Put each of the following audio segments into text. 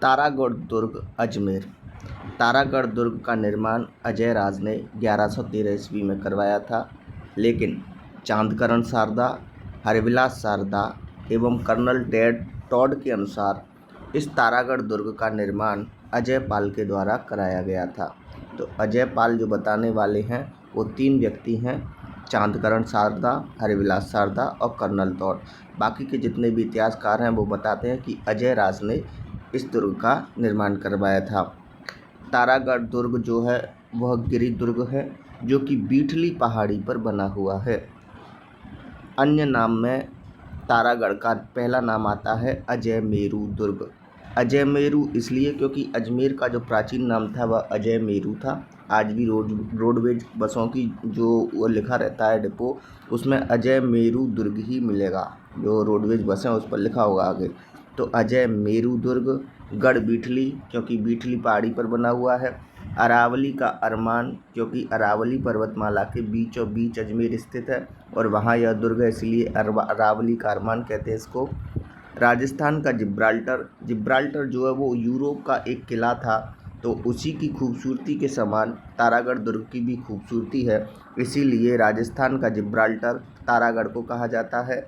तारागढ़ दुर्ग अजमेर। तारागढ़ दुर्ग का निर्माण अजय राज ने 1113 ईस्वी में करवाया था, लेकिन चांदकरण शारदा, हरविलास शारदा एवं कर्नल टॉड के अनुसार इस तारागढ़ दुर्ग का निर्माण अजय पाल के द्वारा कराया गया था। तो अजय पाल जो बताने वाले हैं वो 3 व्यक्ति हैं, चांदकरण शारदा, हरविलास शारदा और कर्नल टॉड। बाकी के जितने भी इतिहासकार हैं वो बताते हैं कि अजय राज ने इस दुर्ग का निर्माण करवाया था। तारागढ़ दुर्ग जो है वह गिरि दुर्ग है जो कि बीठली पहाड़ी पर बना हुआ है। अन्य नाम में तारागढ़ का पहला नाम आता है अजय मेरू दुर्ग। अजय मेरू इसलिए क्योंकि अजमेर का जो प्राचीन नाम था वह अजय मेरू था। आज भी रोडवेज बसों की जो वो लिखा रहता है डिपो, उसमें अजय मेरू दुर्ग ही मिलेगा। जो रोडवेज बसें उस पर लिखा होगा आगे। तो अजय मेरू दुर्ग, गढ़ बीठली क्योंकि बीठली पहाड़ी पर बना हुआ है, अरावली का अरमान क्योंकि अरावली पर्वतमाला के बीचों बीच अजमेर स्थित है और वहाँ यह दुर्ग है, इसलिए अरावली का अरमान कहते हैं इसको। राजस्थान का जिब्राल्टर जो है वो यूरोप का एक किला था, तो उसी की खूबसूरती के समान तारागढ़ दुर्ग की भी खूबसूरती है, इसीलिए राजस्थान का जिब्राल्टर तारागढ़ को कहा जाता है।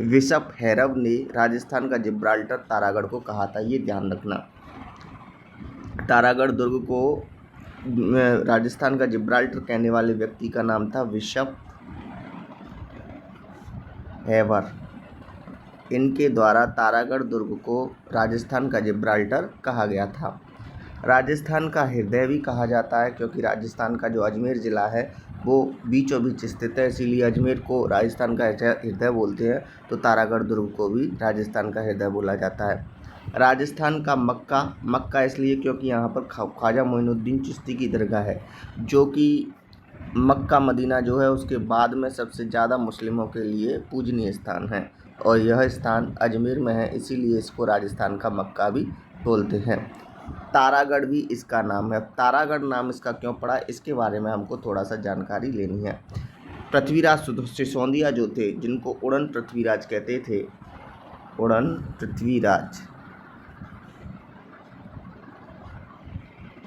बिशप हैरव ने राजस्थान का जिब्राल्टर तारागढ़ को कहा था, ये ध्यान रखना। तारागढ़ दुर्ग को राजस्थान का जिब्राल्टर कहने वाले व्यक्ति का नाम था बिशप हैवर। इनके द्वारा तारागढ़ दुर्ग को राजस्थान का जिब्राल्टर कहा गया था। राजस्थान का हृदय भी कहा जाता है क्योंकि राजस्थान का जो अजमेर ज़िला है वो बीचों बीच स्थित है, इसीलिए अजमेर को राजस्थान का हृदय बोलते हैं। तो तारागढ़ दुर्ग को भी राजस्थान का हृदय बोला जाता है। राजस्थान का मक्का इसलिए क्योंकि यहाँ पर ख्वाजा मोइनुद्दीन चिश्ती की दरगाह है, जो कि मक्का मदीना जो है उसके बाद में सबसे ज़्यादा मुस्लिमों के लिए पूजनीय स्थान है और यह स्थान अजमेर में है, इसीलिए इसको राजस्थान का मक्का भी बोलते हैं। तारागढ़ भी इसका नाम है। तारागढ़ नाम इसका क्यों पड़ा, इसके बारे में हमको थोड़ा सा जानकारी लेनी है। पृथ्वीराज सिसोदिया जो थे, जिनको उड़न पृथ्वीराज कहते थे, उड़न पृथ्वीराज,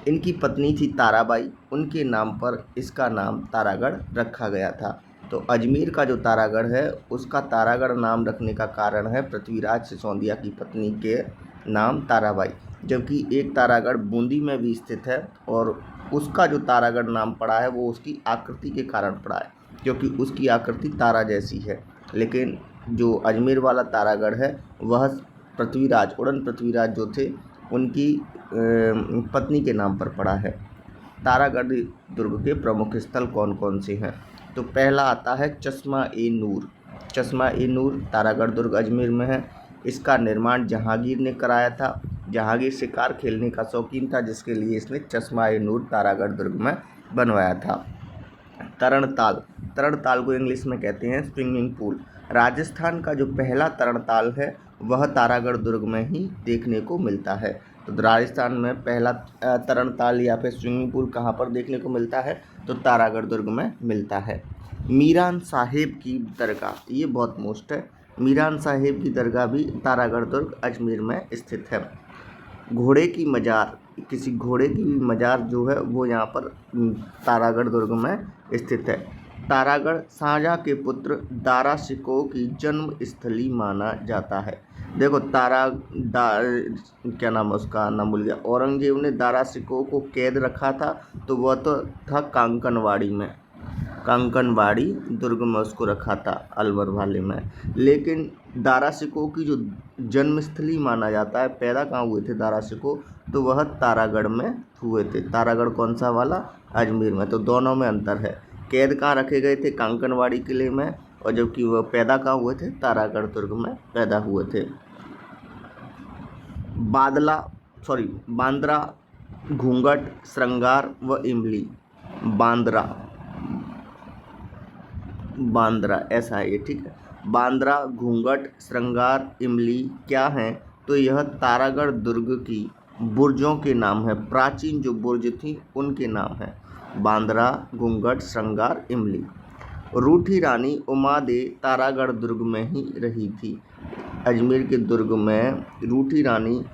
इनकी पत्नी थी ताराबाई, उनके नाम पर इसका नाम तारागढ़ रखा गया था। तो अजमेर का जो तारागढ़ है उसका तारागढ़ नाम रखने का कारण है पृथ्वीराज सिसोदिया की पत्नी के नाम ताराबाई, जबकि एक तारागढ़ बूंदी में भी स्थित है और उसका जो तारागढ़ नाम पड़ा है वो उसकी आकृति के कारण पड़ा है, क्योंकि उसकी आकृति तारा जैसी है। लेकिन जो अजमेर वाला तारागढ़ है वह उड़न पृथ्वीराज जो थे उनकी पत्नी के नाम पर पड़ा है। तारागढ़ दुर्ग के प्रमुख स्थल कौन कौन से हैं, तो पहला आता है चश्मा ए नूर। चश्मा ए नूर तारागढ़ दुर्ग अजमेर में है। इसका निर्माण जहांगीर ने कराया था। जहांगीर शिकार खेलने का शौकीन था, जिसके लिए इसने चश्मा ए नूर तारागढ़ दुर्ग में बनवाया था। तरणताल को इंग्लिश में कहते हैं स्विमिंग पूल। राजस्थान का जो पहला तरणताल है वह तारागढ़ दुर्ग में ही देखने को मिलता है। तो राजस्थान में पहला तरणताल या फिर स्विमिंग पूल कहाँ पर देखने को मिलता है, तो तारागढ़ दुर्ग में मिलता है। मीरान साहेब की दरगाह, ये बहुत मोस्ट है। मीरान साहेब की दरगाह भी तारागढ़ दुर्ग अजमेर में स्थित है। घोड़े की मज़ार, किसी घोड़े की भी मज़ार जो है वो यहाँ पर तारागढ़ दुर्ग में स्थित है। तारागढ़ शाहजहाँ के पुत्र दारा शिकोह की जन्म स्थली माना जाता है। देखो क्या नाम है उसका, नाम भूल गया। औरंगजेब ने दारा शिकोह को कैद रखा था, तो वह तो था कांकनवाड़ी दुर्ग में उसको रखा था, अलवर वाले में। लेकिन दारा शिकोह की जो जन्मस्थली माना जाता है, पैदा कहाँ हुए थे दारा शिकोह, तो वह तारागढ़ में हुए थे। तारागढ़ कौन सा वाला, अजमेर में। तो दोनों में अंतर है। कैद कहाँ रखे गए थे, कांकनवाड़ी किले में, और जबकि वह पैदा कहाँ हुए थे, तारागढ़ दुर्ग में पैदा हुए थे। बांद्रा, घूंघट, श्रृंगार व इमली। बांद्रा ऐसा है ये, ठीक है। बांद्रा, घूंघट, श्रृंगार, इमली क्या हैं, तो यह तारागढ़ दुर्ग की बुर्जों के नाम है। प्राचीन जो बुर्ज थी उनके नाम हैं, बांद्रा, घूंघट, श्रृंगार, इमली। रूठी रानी उमादे तारागढ़ दुर्ग में ही रही थी। अजमेर के दुर्ग में रूठी रानी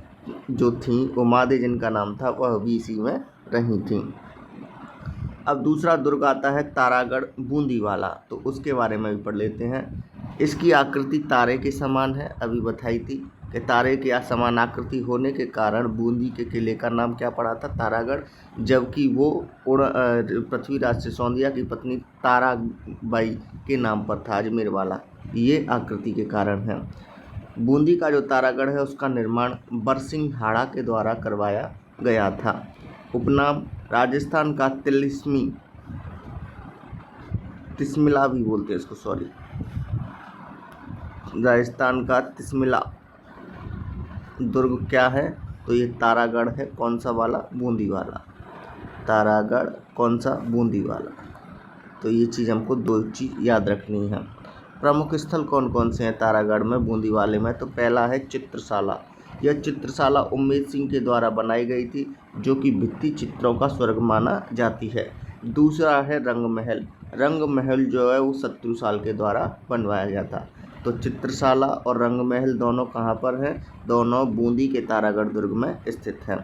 जो थीं उमादे जिनका नाम था वह भी इसी में रही थीं। अब दूसरा दुर्ग आता है तारागढ़ बूंदीवाला, तो उसके बारे में भी पढ़ लेते हैं। इसकी आकृति तारे के समान है, अभी बताई थी कि तारे के समान आकृति होने के कारण बूंदी के किले का नाम क्या पड़ा था, तारागढ़, जबकि वो पृथ्वीराज सिसोदिया की पत्नी ताराबाई के नाम पर था, अजमेर वाला, ये आकृति के कारण है। बूंदी का जो तारागढ़ है उसका निर्माण बरसिंघाड़ा के द्वारा करवाया गया था। उपनाम राजस्थान का तिस्मिला भी बोलते हैं इसको, सॉरी, राजस्थान का तिस्मिला दुर्ग क्या है, तो ये तारागढ़ है। कौन सा वाला, बूंदी वाला। तारागढ़ कौन सा, बूंदी वाला। तो ये चीज़ हमको दो चीज़ याद रखनी है। प्रमुख स्थल कौन कौन से हैं तारागढ़ में, बूंदी वाले में, तो पहला है चित्रशाला। यह चित्रशाला उम्मेद सिंह के द्वारा बनाई गई थी, जो कि भित्ति चित्रों का स्वर्ग माना जाती है। दूसरा है रंग महल। रंग महल जो है वो शत्रुसाल के द्वारा बनवाया गया था। तो चित्रशाला और रंग महल दोनों कहाँ पर हैं, दोनों बूंदी के तारागढ़ दुर्ग में स्थित हैं।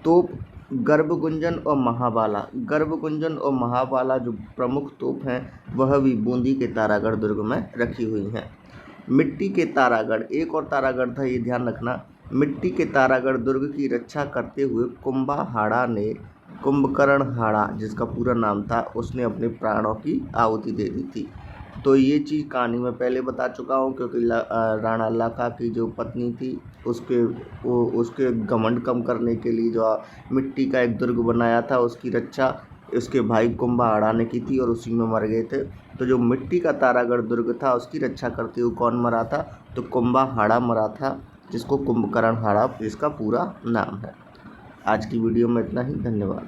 तोप गर्भगुंजन और महाबाला। गर्भगुंजन और महाबाला जो प्रमुख तोप हैं वह भी बूंदी के तारागढ़ दुर्ग में रखी हुई हैं। मिट्टी के तारागढ़, एक और तारागढ़ था, ये ध्यान रखना। मिट्टी के तारागढ़ दुर्ग की रक्षा करते हुए कुंभाहाड़ा ने, कुंभकर्ण हाड़ा जिसका पूरा नाम था, उसने अपने प्राणों की आहुति दे दी थी। तो ये चीज़ कहानी में पहले बता चुका हूँ, क्योंकि राणा लाखा की जो पत्नी थी उसके घमंड कम करने के लिए जो मिट्टी का एक दुर्ग बनाया था, उसकी रक्षा उसके भाई कुंभाहाड़ा ने की थी और उसी में मर गए थे। तो जो मिट्टी का तारागढ़ दुर्ग था उसकी रक्षा करते हुए कौन मरा था, तो कुंभाहाड़ा मरा था, जिसको कुंभकर्ण हाड़ा इसका पूरा नाम है। आज की वीडियो में इतना ही, धन्यवाद।